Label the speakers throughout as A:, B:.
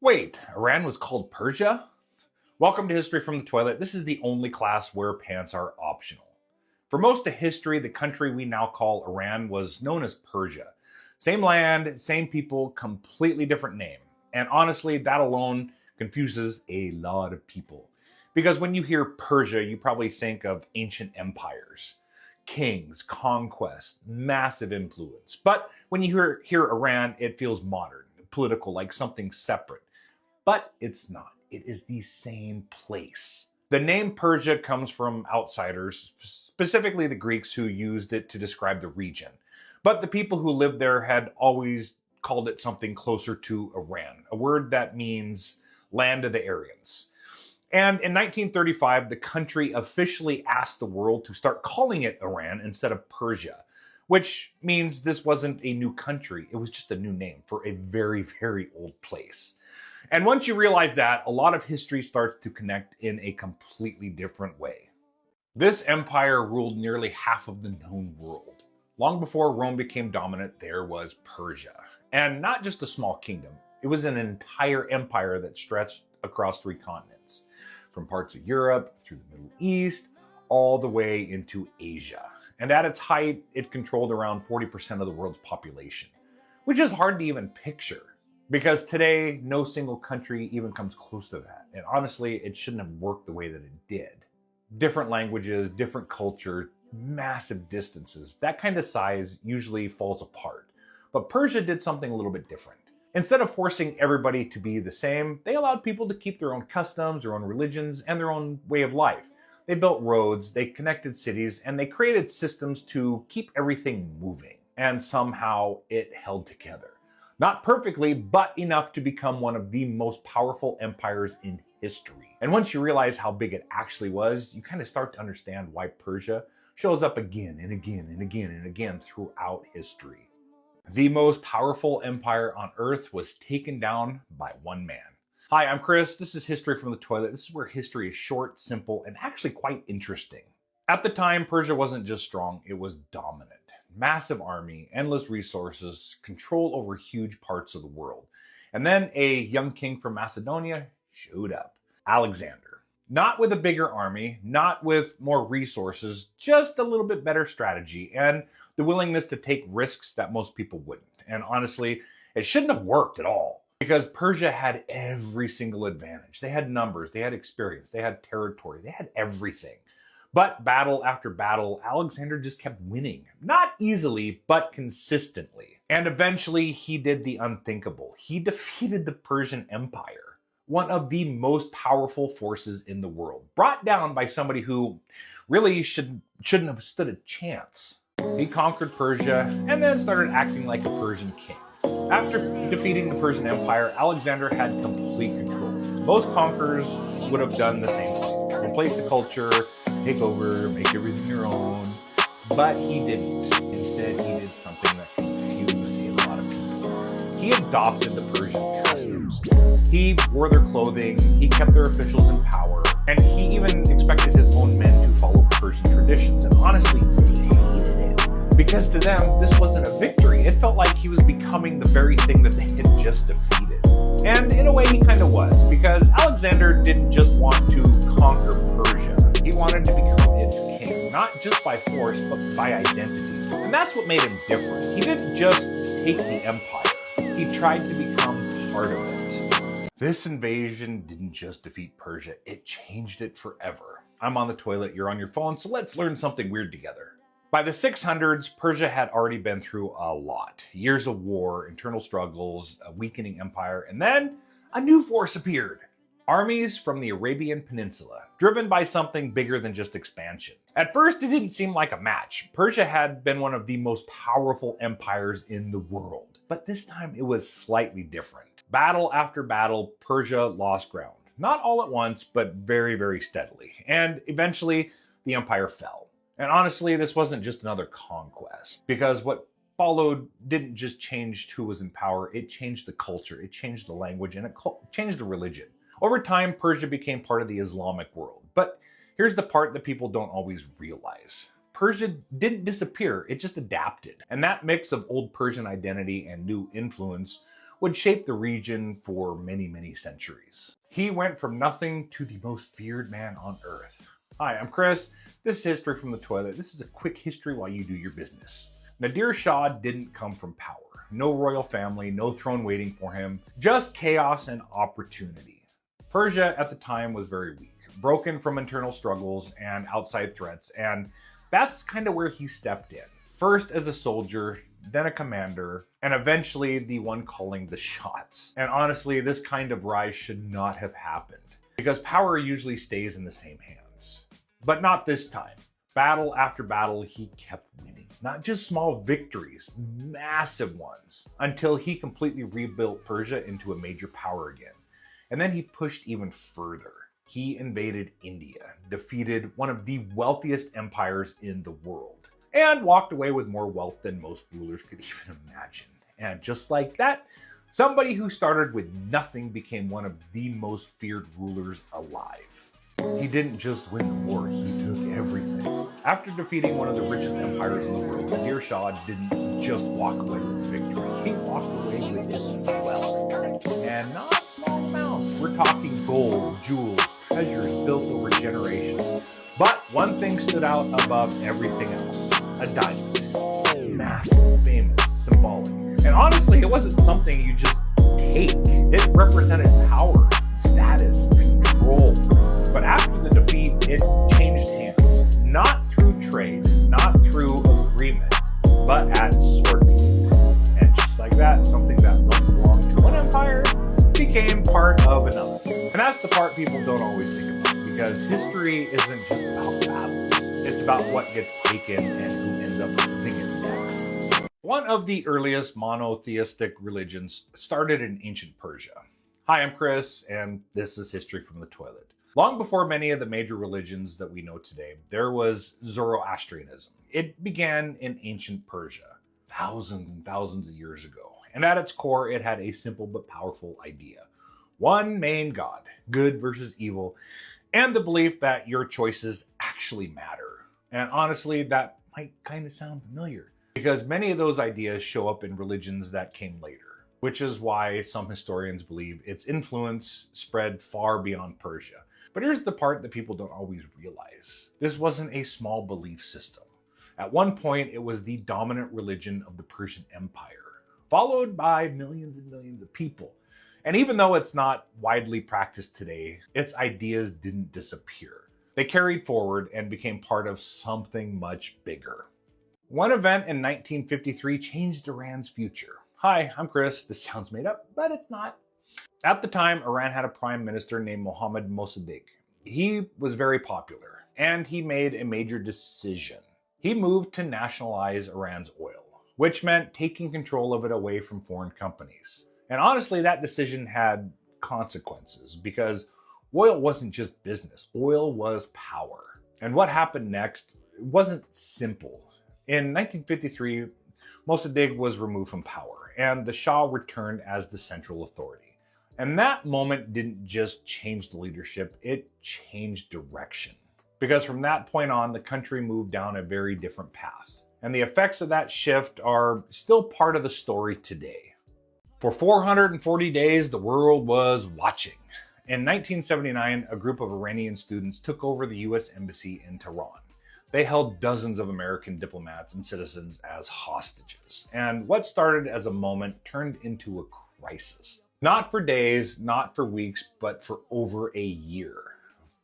A: Wait, Iran was called Persia? Welcome to History from the Toilet. This is the only class where pants are optional. For most of history, the country we now call Iran was known as Persia. Same land, same people, completely different name. And honestly, that alone confuses a lot of people. Because when you hear Persia, you probably think of ancient empires, kings, conquest, massive influence. But when you hear Iran, it feels modern, political, like something separate. But it's not. It is the same place. The name Persia comes from outsiders, specifically the Greeks who used it to describe the region. But the people who lived there had always called it something closer to Iran, a word that means land of the Aryans. And in 1935, the country officially asked the world to start calling it Iran instead of Persia, which means this wasn't a new country. It was just a new name for a very, very old place. And once you realize that, a lot of history starts to connect in a completely different way. This empire ruled nearly half of the known world. Long before Rome became dominant, there was Persia. And not just a small kingdom. It was an entire empire that stretched across 3 continents, from parts of Europe through the Middle East, all the way into Asia. And at its height, it controlled around 40% of the world's population, which is hard to even picture. Because today, no single country even comes close to that. And honestly, it shouldn't have worked the way that it did. Different languages, different culture, massive distances. That kind of size usually falls apart. But Persia did something a little bit different. Instead of forcing everybody to be the same, they allowed people to keep their own customs, their own religions, and their own way of life. They built roads, they connected cities, and they created systems to keep everything moving. And somehow it held together. Not perfectly, but enough to become one of the most powerful empires in history. And once you realize how big it actually was, you kind of start to understand why Persia shows up again and again and again and again throughout history. The most powerful empire on earth was taken down by one man. Hi, I'm Chris. This is History from the Toilet. This is where history is short, simple, and actually quite interesting. At the time, Persia wasn't just strong, it was dominant. Massive army, endless resources, control over huge parts of the world. And then a young king from Macedonia showed up, Alexander. Not with a bigger army, not with more resources, just a little bit better strategy and the willingness to take risks that most people wouldn't. And honestly, it shouldn't have worked at all because Persia had every single advantage. They had numbers, they had experience, they had territory, they had everything. But battle after battle, Alexander just kept winning. Not easily, but consistently. And eventually, he did the unthinkable. He defeated the Persian Empire, one of the most powerful forces in the world, brought down by somebody who really shouldn't have stood a chance. He conquered Persia and then started acting like a Persian king. After defeating the Persian Empire, Alexander had complete control. Most conquerors would have done the same thing. Replace the culture, take over, make everything your own. But he didn't. Instead, he did something that confused a lot of people. He adopted the Persian customs. He wore their clothing, he kept their officials in power, and he even expected his own men to follow Persian traditions. And honestly, they hated it. Because to them, this wasn't a victory. It felt like he was becoming the very thing that they had just defeated. And in a way, he kind of was, because Alexander didn't just want to conquer Persia. He wanted to become its king, not just by force, but by identity. And that's what made him different. He didn't just take the empire. He tried to become part of it. This invasion didn't just defeat Persia, it changed it forever. I'm on the toilet, you're on your phone, so let's learn something weird together. By the 600s, Persia had already been through a lot. Years of war, internal struggles, a weakening empire, and then a new force appeared. Armies from the Arabian Peninsula, driven by something bigger than just expansion. At first, it didn't seem like a match. Persia had been one of the most powerful empires in the world. But this time, it was slightly different. Battle after battle, Persia lost ground. Not all at once, but very, very steadily. And eventually, the empire fell. And honestly, this wasn't just another conquest, because what followed didn't just change who was in power, it changed the culture, it changed the language, and it changed the religion. Over time, Persia became part of the Islamic world. But here's the part that people don't always realize. Persia didn't disappear, it just adapted. And that mix of old Persian identity and new influence would shape the region for many, many centuries. He went from nothing to the most feared man on earth. Hi, I'm Chris. This is History from the Toilet. This is a quick history while you do your business. Nadir Shah didn't come from power. No royal family, no throne waiting for him, just chaos and opportunity. Persia at the time was very weak, broken from internal struggles and outside threats, and that's kind of where he stepped in. First as a soldier, then a commander, and eventually the one calling the shots. And honestly, this kind of rise should not have happened, because power usually stays in the same hands. But not this time. Battle after battle, he kept winning. Not just small victories, massive ones, until he completely rebuilt Persia into a major power again. And then he pushed even further. He invaded India, defeated one of the wealthiest empires in the world, and walked away with more wealth than most rulers could even imagine. And just like that, somebody who started with nothing became one of the most feared rulers alive. He didn't just win the war, he took everything. After defeating one of the richest empires in the world, Nadir Shah didn't just walk away with victory, he walked away with his wealth. And not small amounts. We're talking gold, jewels, treasures built over generations. But one thing stood out above everything else: a diamond. Massive, famous, symbolic. And honestly, it wasn't something you just take. It represented power, status, control. But after the defeat, it changed hands. Not through trade, not through agreement, but at sword point. And just like that, something that once belonged to one empire became part of another. And that's the part people don't always think about, because history isn't just about battles. It's about what gets taken and who ends up living it next. One of the earliest monotheistic religions started in ancient Persia. Hi, I'm Chris, and this is History from the Toilet. Long before many of the major religions that we know today, there was Zoroastrianism. It began in ancient Persia, thousands and thousands of years ago. And at its core, it had a simple but powerful idea. One main God, good versus evil, and the belief that your choices actually matter. And honestly, that might kind of sound familiar, because many of those ideas show up in religions that came later, which is why some historians believe its influence spread far beyond Persia. But here's the part that people don't always realize. This wasn't a small belief system. At one point, it was the dominant religion of the Persian Empire, followed by millions and millions of people. And even though it's not widely practiced today, its ideas didn't disappear. They carried forward and became part of something much bigger. One event in 1953 changed Iran's future. Hi, I'm Chris. This sounds made up, but it's not. At the time, Iran had a prime minister named Mohammad Mossadegh. He was very popular, and he made a major decision. He moved to nationalize Iran's oil, which meant taking control of it away from foreign companies. And honestly, that decision had consequences, because oil wasn't just business. Oil was power. And what happened next wasn't simple. In 1953, Mossadegh was removed from power, and the Shah returned as the central authority. And that moment didn't just change the leadership, it changed direction. Because from that point on, the country moved down a very different path. And the effects of that shift are still part of the story today. For 440 days, the world was watching. In 1979, a group of Iranian students took over the US Embassy in Tehran. They held dozens of American diplomats and citizens as hostages. And what started as a moment turned into a crisis. Not for days, not for weeks, but for over a year.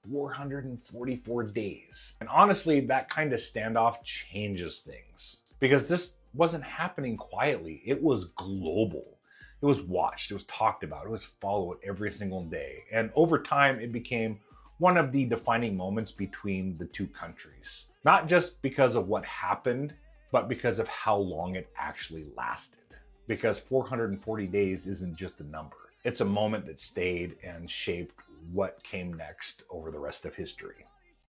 A: 444 days. And honestly, that kind of standoff changes things. Because this wasn't happening quietly, it was global. It was watched, it was talked about, it was followed every single day. And over time, it became one of the defining moments between the two countries. Not just because of what happened, but because of how long it actually lasted. Because 440 days isn't just a number. It's a moment that stayed and shaped what came next over the rest of history.